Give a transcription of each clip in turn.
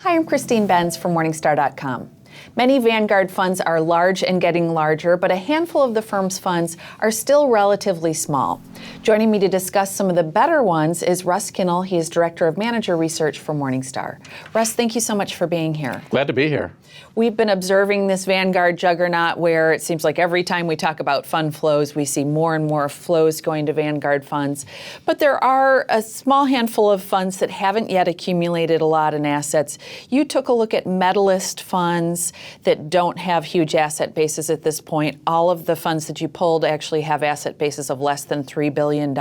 Hi, I'm Christine Benz from Morningstar.com. Many Vanguard funds are large and getting larger, but a handful of the firm's funds are still relatively small. Joining me to discuss some of the better ones is Russ Kinnel. He is Director of Manager Research for Morningstar. Russ, thank you so much for being here. Glad to be here. We've been observing this Vanguard juggernaut where it seems like every time we talk about fund flows, we see more and more flows going to Vanguard funds. But there are a small handful of funds that haven't yet accumulated a lot in assets. You took a look at medalist funds that don't have huge asset bases at this point. All of the funds that you pulled actually have asset bases of less than $3 billion.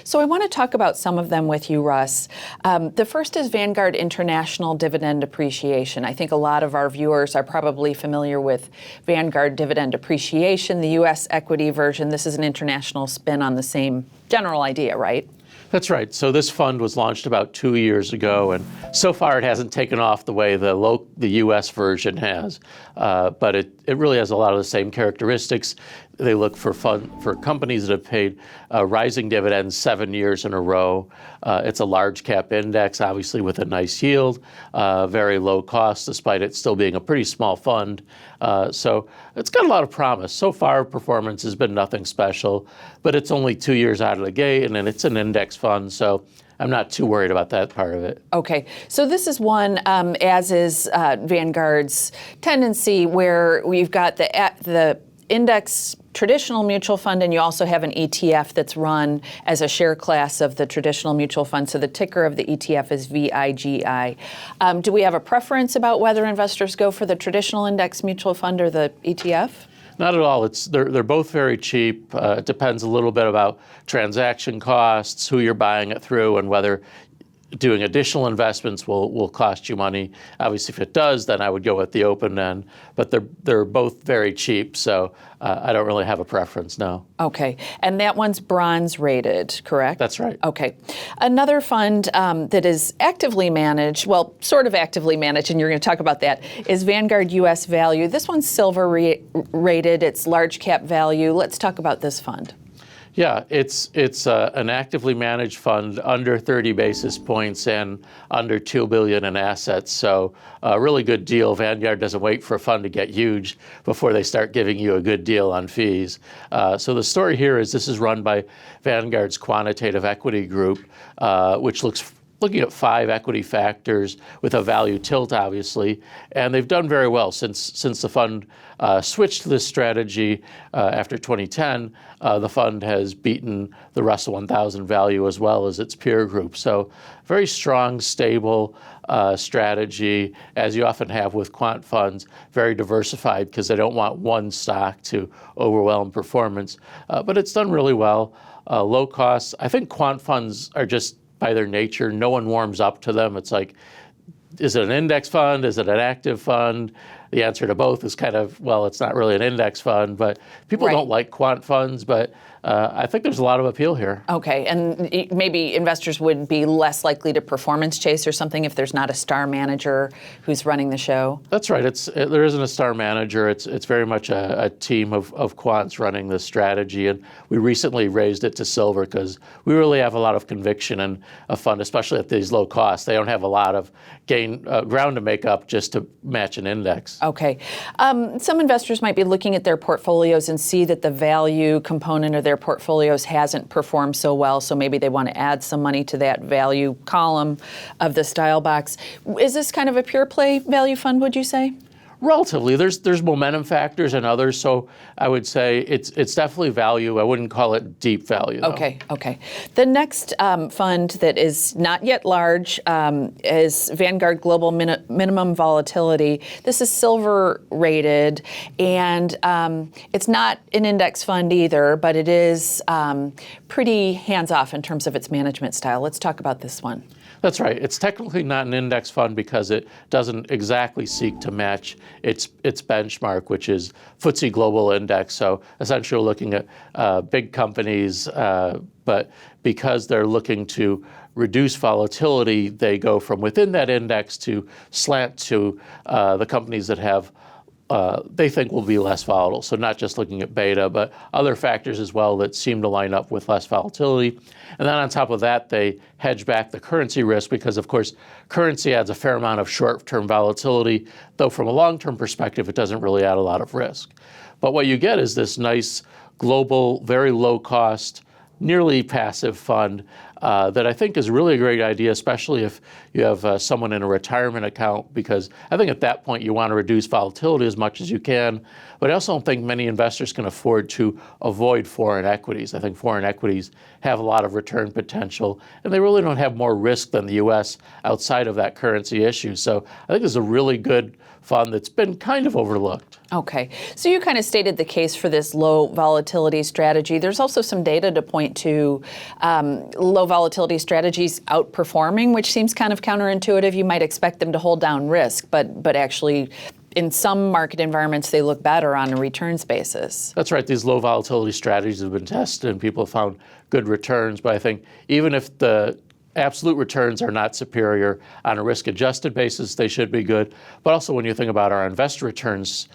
So I want to talk about some of them with you, Russ. The first is Vanguard International Dividend Appreciation. I think a lot of our viewers are probably familiar with Vanguard Dividend Appreciation, the U.S. equity version. This is an international spin on the same general idea, right? That's right. So this fund was launched about 2 years ago, and so far it hasn't taken off the way the U.S. version has. But it really has a lot of the same characteristics. They look for companies that have paid rising dividends 7 years in a row. It's a large cap index, obviously with a nice yield, very low cost, despite it still being a pretty small fund. So it's got a lot of promise. So far, performance has been nothing special, but it's only 2 years out of the gate, and then it's an index fund, so I'm not too worried about that part of it. Okay, so this is one, as is Vanguard's tendency, where we've got the index traditional mutual fund, and you also have an ETF that's run as a share class of the traditional mutual fund. So the ticker of the ETF is VIGI. Do we have a preference about whether investors go for the traditional index mutual fund or the ETF? Not at all. They're both very cheap. It depends a little bit about transaction costs, who you're buying it through, and whether doing additional investments will cost you money. Obviously, if it does, then I would go with the open end. But they're both very cheap, so I don't really have a preference, no. Okay, and that one's bronze rated, correct? That's right. Okay. Another fund that is actively managed, well, sort of actively managed, and you're going to talk about that, is Vanguard US Value. This one's silver rated. It's large cap value. Let's talk about this fund. Yeah, it's an actively managed fund under 30 basis points and under $2 billion in assets. So a really good deal. Vanguard doesn't wait for a fund to get huge before they start giving you a good deal on fees. So the story here is this is run by Vanguard's Quantitative Equity group, which looking at 5 equity factors with a value tilt, obviously, and they've done very well since the fund switched to this strategy after 2010. The fund has beaten the Russell 1000 value as well as its peer group. So very strong, stable strategy, as you often have with quant funds, very diversified because they don't want one stock to overwhelm performance. But it's done really well, low costs. I think quant funds are just, by their nature, no one warms up to them. It's like, is it an index fund? Is it an active fund? The answer to both is kind of, well, it's not really an index fund, but people don't like quant funds, but I think there's a lot of appeal here. Okay, and maybe investors would be less likely to performance chase or something if there's not a star manager who's running the show? That's right. There isn't a star manager. It's very much a team of quants running this strategy, and we recently raised it to silver because we really have a lot of conviction in a fund, especially at these low costs. They don't have a lot of ground to make up just to match an index. Okay. Some investors might be looking at their portfolios and see that the value component of their portfolios hasn't performed so well, so maybe they want to add some money to that value column of the style box. Is this kind of a pure play value fund, would you say? Relatively. There's momentum factors and others, so I would say it's definitely value. I wouldn't call it deep value, though. Okay. The next fund that is not yet large is Vanguard Global Minimum Volatility. This is silver rated, and it's not an index fund either, but it is pretty hands-off in terms of its management style. Let's talk about this one. That's right. It's technically not an index fund because it doesn't exactly seek to match its benchmark, which is FTSE Global Index. So essentially we're looking at big companies, but because they're looking to reduce volatility, they go from within that index to slant to the companies that have they think will be less volatile. So not just looking at beta, but other factors as well that seem to line up with less volatility. And then on top of that, they hedge back the currency risk because, of course, currency adds a fair amount of short-term volatility, though from a long-term perspective, it doesn't really add a lot of risk. But what you get is this nice global, very low-cost, nearly passive fund that I think is really a great idea, especially if you have someone in a retirement account, because I think at that point you want to reduce volatility as much as you can. But I also don't think many investors can afford to avoid foreign equities. I think foreign equities have a lot of return potential, and they really don't have more risk than the U.S. outside of that currency issue. So I think it's a really good fund that's been kind of overlooked. Okay, so you kind of stated the case for this low volatility strategy. There's also some data to point to low volatility strategies outperforming, which seems kind of counterintuitive. You might expect them to hold down risk, but actually in some market environments, they look better on a returns basis. That's right. These low volatility strategies have been tested and people have found good returns. But I think even if the absolute returns are not superior on a risk-adjusted basis, they should be good. But also when you think about our investor returns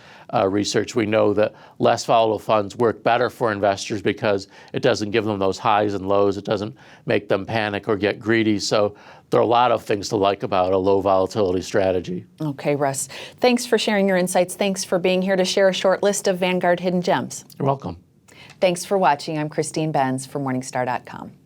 research, we know that less volatile funds work better for investors because it doesn't give them those highs and lows. It doesn't make them panic or get greedy. So there are a lot of things to like about a low volatility strategy. Okay, Russ. Thanks for sharing your insights. Thanks for being here to share a short list of Vanguard hidden gems. You're welcome. Thanks for watching. I'm Christine Benz for Morningstar.com.